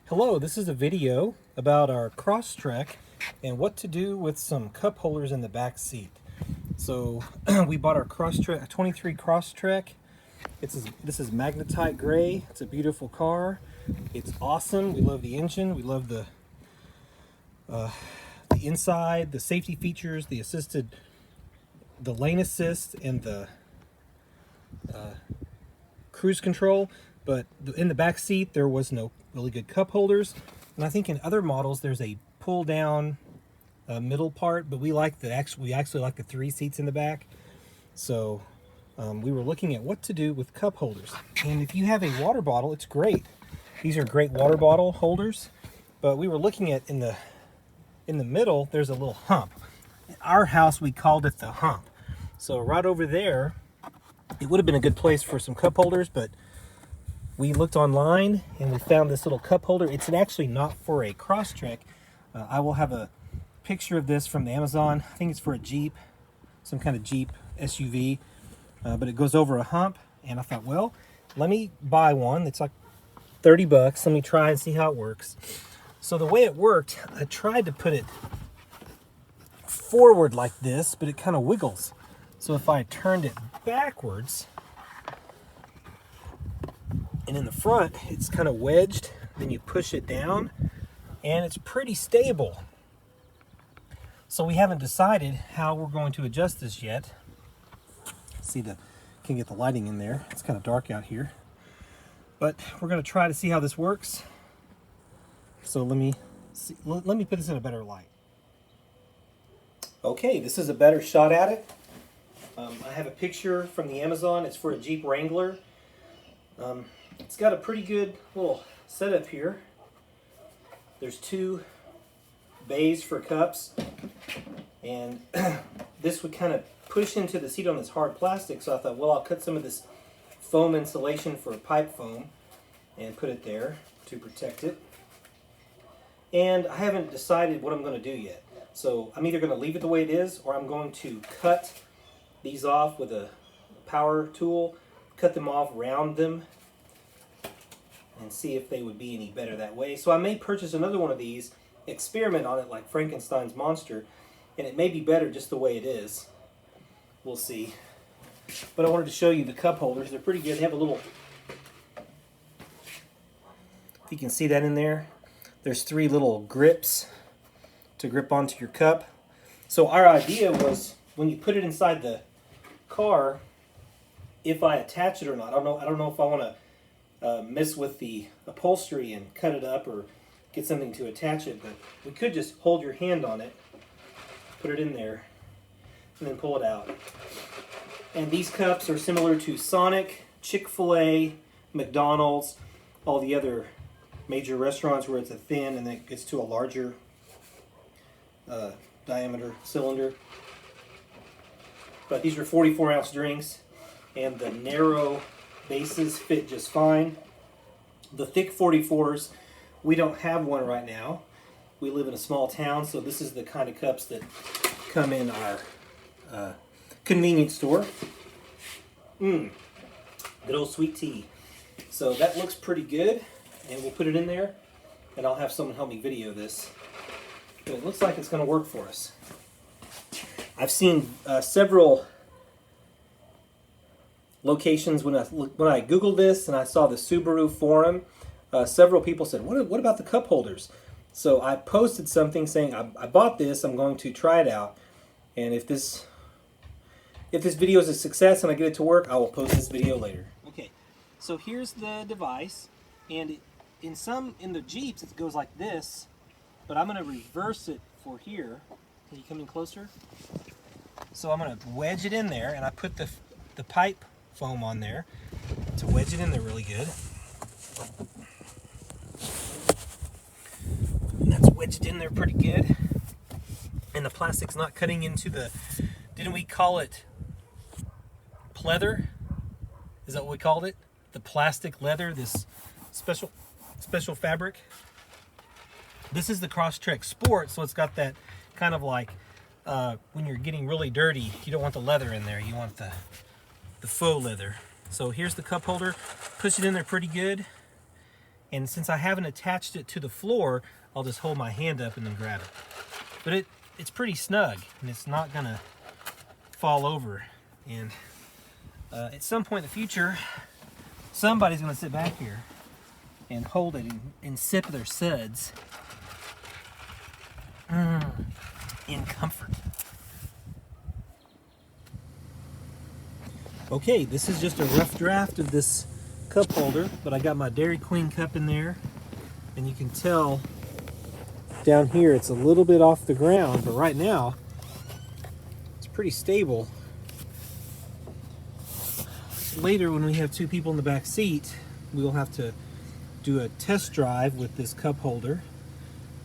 Hello, this is a video about our Crosstrek and what to do with some cup holders in the back seat. So we bought our Crosstrek, a 23 Crosstrek. This is magnetite gray. It's a beautiful car. It's awesome. We love the engine. We love the inside, the safety features, the lane assist, and the cruise control. But in the back seat, there was no really good cup holders. And I think in other models, there's a pull down middle part, but we actually like the 3 seats in the back. So we were looking at what to do with cup holders. And if you have a water bottle, it's great. These are great water bottle holders. But we were looking at in the middle, there's a little hump. In our house, we called it the hump. So right over there, it would have been a good place for some cup holders, but we looked online and we found this little cup holder. It's actually not for a Crosstrek. I will have a picture of this from the Amazon. I think it's for a Jeep, some kind of Jeep SUV, but it goes over a hump. And I thought, well, let me buy one. It's like 30 bucks. Let me try and see how it works. So the way it worked, I tried to put it forward like this, but it kind of wiggles. So if I turned it backwards, and in the front, it's kind of wedged. Then you push it down, and it's pretty stable. So we haven't decided how we're going to adjust this yet. Can get the lighting in there. It's kind of dark out here. But we're going to try to see how this works. So let me put this in a better light. Okay, this is a better shot at it. I have a picture from the Amazon. It's for a Jeep Wrangler. It's got a pretty good little setup here. There's 2 bays for cups, and this would kind of push into the seat on this hard plastic, so I thought, well, I'll cut some of this foam insulation for pipe foam and put it there to protect it. And I haven't decided what I'm going to do yet. So I'm either going to leave it the way it is, or I'm going to cut these off with a power tool, cut them off, round them, and see if they would be any better that way. So I may purchase another one of these, experiment on it like Frankenstein's monster, and it may be better just the way it is. We'll see. But I wanted to show you the cup holders. They're pretty good. They have a little, if you can see that in there, there's 3 little grips to grip onto your cup. So our idea was, when you put it inside the car, if I attach it or not. I don't know if I want to mess with the upholstery and cut it up or get something to attach it, but we could just hold your hand on it, put it in there, and then pull it out. And these cups are similar to Sonic, Chick-fil-A, McDonald's, all the other major restaurants where it's a thin and then it gets to a larger diameter cylinder. But these are 44-ounce drinks, and the narrow bases fit just fine. The thick 44s, we don't have one right now. We live in a small town, so this is the kind of cups that come in our convenience store. Good old sweet tea. So that looks pretty good, and we'll put it in there, and I'll have someone help me video this. But it looks like it's going to work for us. I've seen several locations when I Googled this and I saw the Subaru forum. Several people said, what about the cup holders? So I posted something saying, I bought this, I'm going to try it out, and if this video is a success and I get it to work, I will post this video later. Okay, so here's the device, and in the Jeeps it goes like this, but I'm going to reverse it for here. Can you come in closer? So I'm going to wedge it in there, and I put the pipe foam on there to wedge it in there really good. And that's wedged in there pretty good. And the plastic's not cutting into didn't we call it pleather? Is that what we called it? The plastic leather, this special fabric. This is the Crosstrek Sport, so it's got that kind of like when you're getting really dirty, you don't want the leather in there, you want the faux leather. So here's the cup holder. Push it in there pretty good, And since I haven't attached it to the floor, I'll just hold my hand up and then grab it. But it's pretty snug, and it's not gonna fall over. And at some point in the future, somebody's gonna sit back here and hold it and sip their suds in comfort. Okay, this is just a rough draft of this cup holder, but I got my Dairy Queen cup in there, and you can tell down here it's a little bit off the ground, but right now it's pretty stable. Later, when we have two people in the back seat, we will have to do a test drive with this cup holder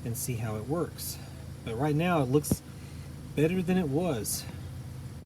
and see how it works. But right now it looks better than it was.